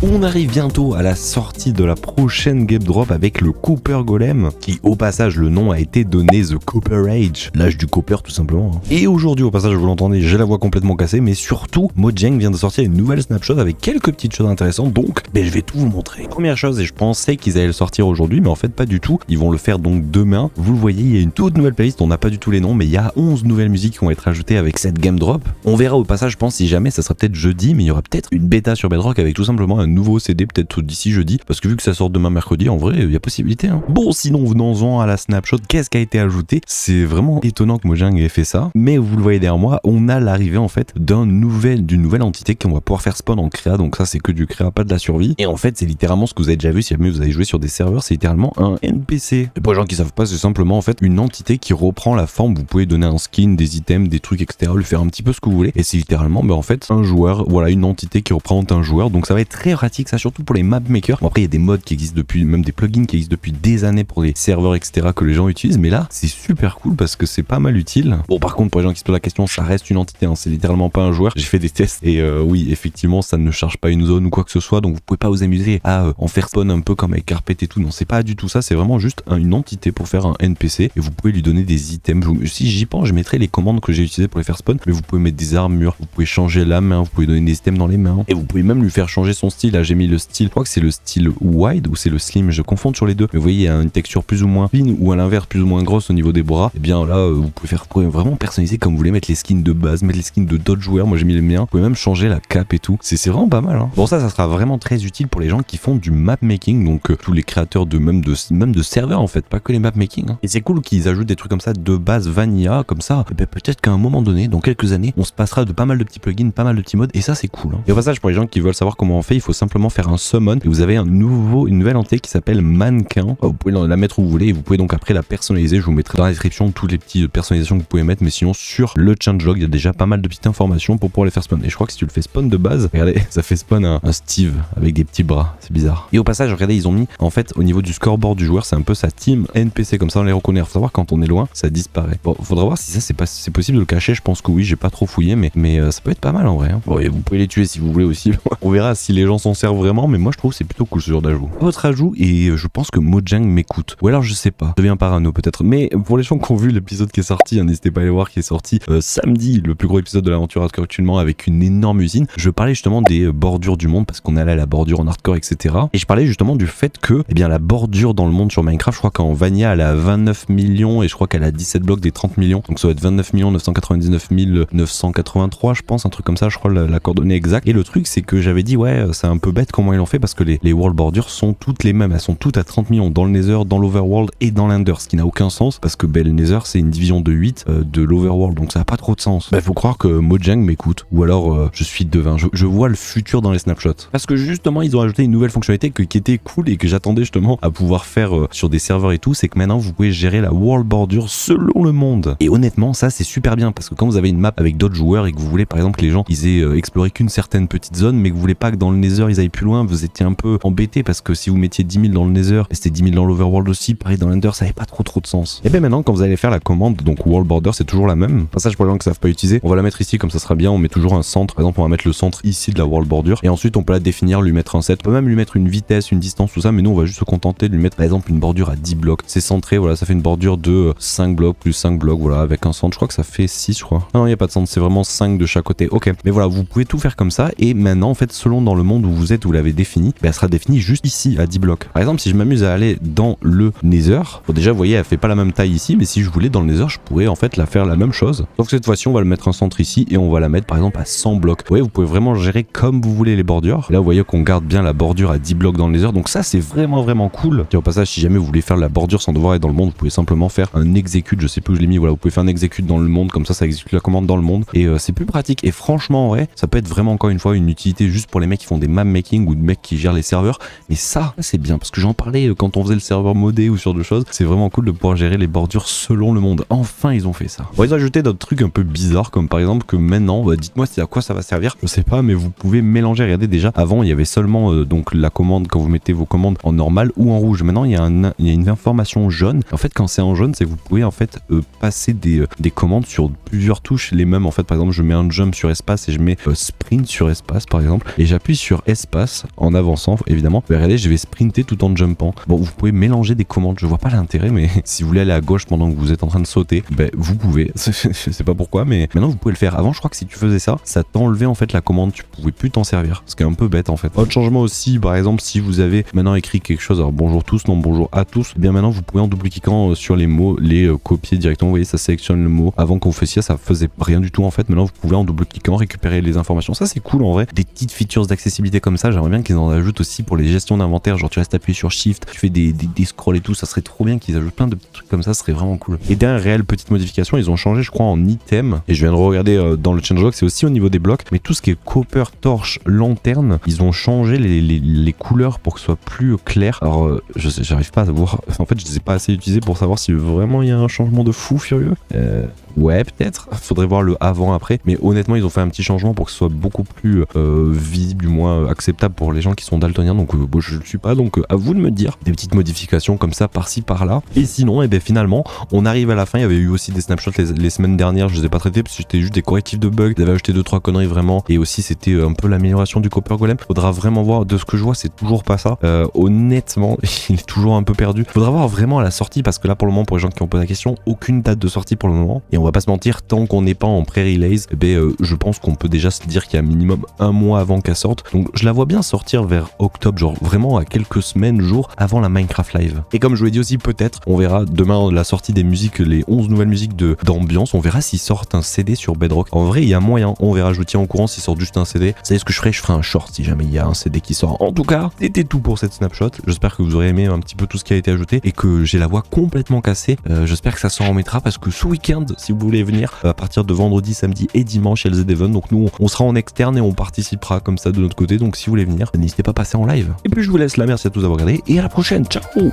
On arrive bientôt à la sortie de la prochaine Game Drop avec le Copper Golem, qui au passage le nom a été donné The Copper Age, l'âge du Copper tout simplement. Et aujourd'hui au passage vous l'entendez, j'ai la voix complètement cassée, mais surtout Mojang vient de sortir une nouvelle snapshot avec quelques petites choses intéressantes, donc je vais tout vous montrer. Première chose, et je pensais qu'ils allaient le sortir aujourd'hui, mais en fait pas du tout, ils vont le faire donc demain. Vous le voyez, il y a une toute nouvelle playlist, on n'a pas du tout les noms, mais il y a 11 nouvelles musiques qui vont être ajoutées avec cette Game Drop. On verra au passage, je pense, si jamais, ça sera peut-être jeudi, mais il y aura peut-être une bêta sur Bedrock avec tout simplement un nouveau CD, peut-être d'ici jeudi, parce que vu que ça sort demain mercredi, en vrai, il y a possibilité. Bon, sinon, venons-en à la snapshot, qu'est-ce qui a été ajouté? C'est vraiment étonnant que Mojang ait fait ça, mais vous le voyez derrière moi, on a l'arrivée en fait d'une nouvelle entité qu'on va pouvoir faire spawn en créa, donc ça c'est que du créa, pas de la survie, et en fait c'est littéralement ce que vous avez déjà vu si jamais vous avez joué sur des serveurs, c'est littéralement un NPC. Et pour les gens qui savent pas, c'est simplement en fait une entité qui reprend la forme, vous pouvez donner un skin, des items, des trucs, etc., lui faire un petit peu ce que vous voulez, et c'est littéralement en fait un joueur, voilà, une entité qui représente un joueur, donc ça va être très pratique, ça surtout pour les map makers. Bon, après il y a des mods qui existent depuis, même des plugins qui existent depuis des années pour les serveurs, etc., que les gens utilisent, mais là c'est super cool parce que c'est pas mal utile. Bon, par contre pour les gens qui se posent la question, ça reste une entité, c'est littéralement pas un joueur. J'ai fait des tests et oui, effectivement ça ne charge pas une zone ou quoi que ce soit, donc vous pouvez pas vous amuser à en faire spawn un peu comme avec Carpet et tout, non, c'est pas du tout ça, c'est vraiment juste une entité pour faire un NPC et vous pouvez lui donner des items. Si j'y pense, je mettrai les commandes que j'ai utilisées pour les faire spawn, mais vous pouvez mettre des armures, vous pouvez changer la main, vous pouvez donner des items dans les mains et vous pouvez même lui faire changer son style. Là j'ai mis le style, je crois que c'est le style wide ou c'est le slim, je confonds sur les deux, mais vous voyez il y a une texture plus ou moins fine ou à l'inverse plus ou moins grosse au niveau des bras. Et bien là vous pouvez vraiment personnaliser comme vous voulez, mettre les skins de base, mettre les skins de d'autres joueurs, moi j'ai mis les miens, vous pouvez même changer la cape et tout, c'est vraiment pas mal. Bon, ça sera vraiment très utile pour les gens qui font du map making, donc tous les créateurs de même de serveurs en fait, pas que les map making. Et c'est cool qu'ils ajoutent des trucs comme ça de base vanilla, comme ça peut-être qu'à un moment donné, dans quelques années, on se passera de pas mal de petits plugins, pas mal de petits mods, et ça c'est cool. Et au passage, pour les gens qui veulent savoir comment on fait, il faut simplement faire un summon et vous avez une nouvelle entité qui s'appelle mannequin. Vous pouvez la mettre où vous voulez et vous pouvez donc après la personnaliser. Je vous mettrai dans la description toutes les petites personnalisations que vous pouvez mettre, mais sinon sur le changelog il y a déjà pas mal de petites informations pour pouvoir les faire spawn. Et je crois que si tu le fais spawn de base, regardez, ça fait spawn un Steve avec des petits bras, c'est bizarre. Et au passage, regardez, ils ont mis en fait au niveau du scoreboard du joueur, c'est un peu sa team NPC, comme ça on les reconnaît. Faut savoir quand on est loin, ça disparaît. Bon, faudra voir si ça c'est possible de le cacher. Je pense que oui, j'ai pas trop fouillé, mais ça peut être pas mal en vrai. Bon, et vous pouvez les tuer si vous voulez aussi. On verra si les gens s'en servent vraiment, mais moi je trouve que c'est plutôt cool ce genre d'ajout. Votre ajout, et je pense que Mojang m'écoute. Ou alors je sais pas, je deviens parano peut-être. Mais pour les gens qui ont vu l'épisode qui est sorti, n'hésitez pas à aller voir, qui est sorti samedi, le plus gros épisode de l'aventure hardcore actuellement avec une énorme usine. Je parlais justement des bordures du monde parce qu'on allait à la bordure en hardcore, etc. Et je parlais justement du fait que, eh bien, la bordure dans le monde sur Minecraft, je crois qu'en Vanilla elle a 29 millions et je crois qu'elle a 17 blocs des 30 millions. Donc ça va être 29 999 983, je pense, un truc comme ça, je crois la coordonnée exacte. Et le truc, c'est que j'avais dit, ouais, c'est un peu bête comment ils l'ont fait parce que les world bordures sont toutes les mêmes. Elles sont toutes à 30 millions dans le Nether, dans l'Overworld et dans l'Ender, ce qui n'a aucun sens parce que le Nether c'est une division de 8 de l'Overworld, donc ça n'a pas trop de sens. Faut croire que Mojang m'écoute ou alors je suis devin. Je vois le futur dans les snapshots parce que justement ils ont ajouté une nouvelle fonctionnalité qui était cool et que j'attendais justement à pouvoir faire sur des serveurs et tout, c'est que maintenant vous pouvez gérer la world bordure selon le monde. Et honnêtement ça c'est super bien parce que quand vous avez une map avec d'autres joueurs et que vous voulez par exemple que les gens ils aient exploré qu'une certaine petite zone mais que vous voulez pas que dans le Nether ils aillent plus loin, vous étiez un peu embêté parce que si vous mettiez 10 000 dans le Nether et c'était 10 000 dans l'Overworld aussi, pareil dans l'Ender, ça avait pas trop de sens. Et bien maintenant quand vous allez faire la commande, donc world border c'est toujours la même. Passage pour les gens qui savent pas utiliser, on va la mettre ici comme ça sera bien, on met toujours un centre, par exemple on va mettre le centre ici de la world border et ensuite on peut la définir, lui mettre un set, on peut même lui mettre une vitesse, une distance, tout ça, mais nous on va juste se contenter de lui mettre par exemple une bordure à 10 blocs. C'est centré, voilà, ça fait une bordure de 5 blocs plus 5 blocs, voilà, avec un centre, je crois que ça fait 6 je crois. Non, il n'y a pas de centre, c'est vraiment 5 de chaque côté. Ok, mais voilà, vous pouvez tout faire comme ça et maintenant en fait selon dans le monde où vous êtes, vous l'avez défini, elle sera définie juste ici à 10 blocs. Par exemple si je m'amuse à aller dans le Nether, bon déjà vous voyez elle fait pas la même taille ici, mais si je voulais dans le Nether je pourrais en fait la faire la même chose. Sauf que cette fois-ci on va le mettre un centre ici et on va la mettre par exemple à 100 blocs. Vous voyez, vous pouvez vraiment gérer comme vous voulez les bordures. Là vous voyez qu'on garde bien la bordure à 10 blocs dans le Nether, donc ça c'est vraiment cool. Et au passage si jamais vous voulez faire la bordure sans devoir être dans le monde, vous pouvez simplement faire un execute, je sais plus où je l'ai mis, voilà, vous pouvez faire un execute dans le monde, comme ça exécute la commande dans le monde et c'est plus pratique. Et franchement en vrai ça peut être vraiment encore une fois une utilité juste pour les mecs qui font des map making ou des mecs qui gèrent les serveurs, mais ça c'est bien parce que j'en parlais quand on faisait le serveur modé ou sur deux choses, c'est vraiment cool de pouvoir gérer les bordures selon le monde. Enfin ils ont fait ça. Bon, ils ont ajouté d'autres trucs un peu bizarres comme par exemple que maintenant, dites-moi à quoi ça va servir, je sais pas, mais vous pouvez mélanger. Regardez, déjà avant il y avait seulement donc la commande quand vous mettez vos commandes en normal ou en rouge. Maintenant il y a une information jaune. En fait quand c'est en jaune c'est que vous pouvez en fait passer des commandes sur plusieurs touches les mêmes. En fait par exemple je mets un jump sur espace et je mets sprint sur espace par exemple et j'appuie sur espace en avançant évidemment. Regardez, je vais sprinter tout en jumpant. Bon, vous pouvez mélanger des commandes, je vois pas l'intérêt, mais si vous voulez aller à gauche pendant que vous êtes en train de sauter, ben vous pouvez. Je sais pas pourquoi, mais maintenant vous pouvez le faire. Avant, je crois que si tu faisais ça, ça t'enlevait en fait la commande, tu pouvais plus t'en servir, ce qui est un peu bête en fait. Autre changement aussi, par exemple, si vous avez maintenant écrit quelque chose, alors bonjour tous, non bonjour à tous, bien maintenant vous pouvez en double-cliquant sur les mots, les copier directement. Vous voyez, ça sélectionne le mot. Avant qu'on fassiez ça faisait rien du tout en fait. Maintenant vous pouvez en double-cliquant récupérer les informations. Ça c'est cool en vrai. Des petites features d'accessibilité comme ça, j'aimerais bien qu'ils en ajoutent aussi pour les gestions d'inventaire. Genre tu restes appuyé sur Shift, tu fais des scrolls et tout. Ça serait trop bien qu'ils ajoutent plein de trucs comme ça, ce serait vraiment cool. Et dernière réelle petite modification, ils ont changé je crois en item. Et je viens de regarder dans le changelog, c'est aussi au niveau des blocs. Mais tout ce qui est copper, torche, lanterne, ils ont changé les couleurs pour que ce soit plus clair. Alors j'arrive pas à voir. En fait je les ai pas assez utilisés pour savoir si vraiment il y a un changement de fou furieux. Ouais, peut-être. Faudrait voir le avant-après. Mais honnêtement, ils ont fait un petit changement pour que ce soit beaucoup plus visible, du moins acceptable pour les gens qui sont daltoniens. Donc, bon, je ne suis pas. Donc, à vous de me dire. Des petites modifications comme ça, par-ci, par-là. Et sinon, eh bien, finalement, on arrive à la fin. Il y avait eu aussi des snapshots les semaines dernières. Je les ai pas traités parce que c'était juste des correctifs de bugs. Ils avaient ajouté 2-3 conneries vraiment. Et aussi, c'était un peu l'amélioration du Copper Golem. Faudra vraiment voir. De ce que je vois, c'est toujours pas ça. Honnêtement, il est toujours un peu perdu. Faudra voir vraiment à la sortie parce que là, pour le moment, pour les gens qui ont posé la question, aucune date de sortie pour le moment. Et on va pas se mentir, tant qu'on n'est pas en pré-release, je pense qu'on peut déjà se dire qu'il y a un minimum un mois avant qu'elle sorte. Donc je la vois bien sortir vers octobre, genre vraiment à quelques semaines, jours avant la Minecraft Live. Et comme je vous l'ai dit aussi, peut-être, on verra demain la sortie des musiques, les 11 nouvelles musiques d'ambiance. On verra s'ils sortent un CD sur Bedrock. En vrai, il y a moyen. On verra, je vous tiens au courant s'ils sortent juste un CD. Vous savez ce que je ferai? Je ferai un short si jamais il y a un CD qui sort. En tout cas, c'était tout pour cette snapshot. J'espère que vous aurez aimé un petit peu tout ce qui a été ajouté et que j'ai la voix complètement cassée. J'espère que ça s'en remettra parce que ce week-end, si vous voulez venir à partir de vendredi, samedi et dimanche, LZ Event. Donc nous, on sera en externe et on participera comme ça de notre côté. Donc si vous voulez venir, n'hésitez pas à passer en live. Et puis je vous laisse là. Merci à tous d'avoir regardé et à la prochaine. Ciao!